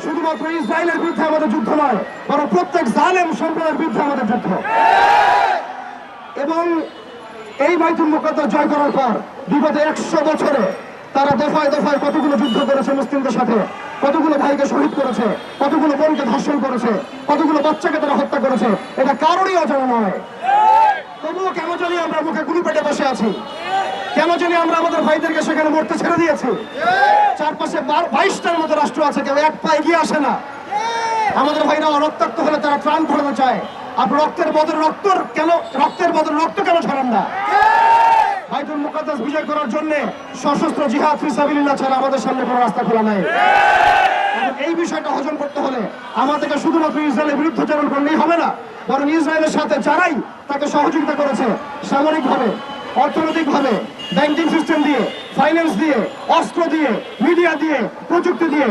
শুধুমাত্র ইসরায়েলের বিরুদ্ধে আমাদের যুদ্ধ নয়, বরং প্রত্যেক জালেম সম্প্রদায়ের বিরুদ্ধে আমাদের যুদ্ধ। এবং এই বাইতুল মুকাদ্দাস জয় করার পর বিগত 100 বছরে তারা দফায় দফায় কতগুলো যুদ্ধ করেছে মুসলিমদের সাথে, কতগুলো ভাইকে শহীদ করেছে, কতগুলো বোনকে ধর্ষণ করেছে, কতগুলো বাচ্চাকে তারা হত্যা করেছে, এটা কারোরই অজানা নয়। তবুও কেন জানি আমরা মুখে গুলি পেটে বসে আছি, কেন জানি আমরা আমাদের ভাইদেরকে সেখানে মরতে ছেড়ে দিয়েছি। চারপাশে 22টার মতো রাষ্ট্র আছে, কেউ এক পা এগিয়ে আসে না। আমাদের ভাইরা রক্তাক্ত হলে তারা ত্রাণ ধরাতে চায়, আপনি রক্তের বদলে রক্ত কেন ছড়ান না? বাইতুল মুকাদ্দাস বিজয় করার জন্য সশস্ত্র জিহাদ ফি সাবিলিল্লাহ ছাড়া আমাদের সামনে কোনো রাস্তা খোলা নাই। এই বিষয়টা হজম করতে হলে আমাদেরকে শুধুমাত্র ইসরায়েলের বিরুদ্ধাচরণ করলেই হবে না, বরং ইসরায়েলের সাথে যারাই তাকে সহযোগিতা করেছে সামরিকভাবে, অর্থনৈতিকভাবে, ব্যাংকিং সিস্টেম দিয়ে, ফাইন্যান্স দিয়ে, অস্ত্র দিয়ে, মিডিয়া দিয়ে, প্রযুক্তি দিয়ে,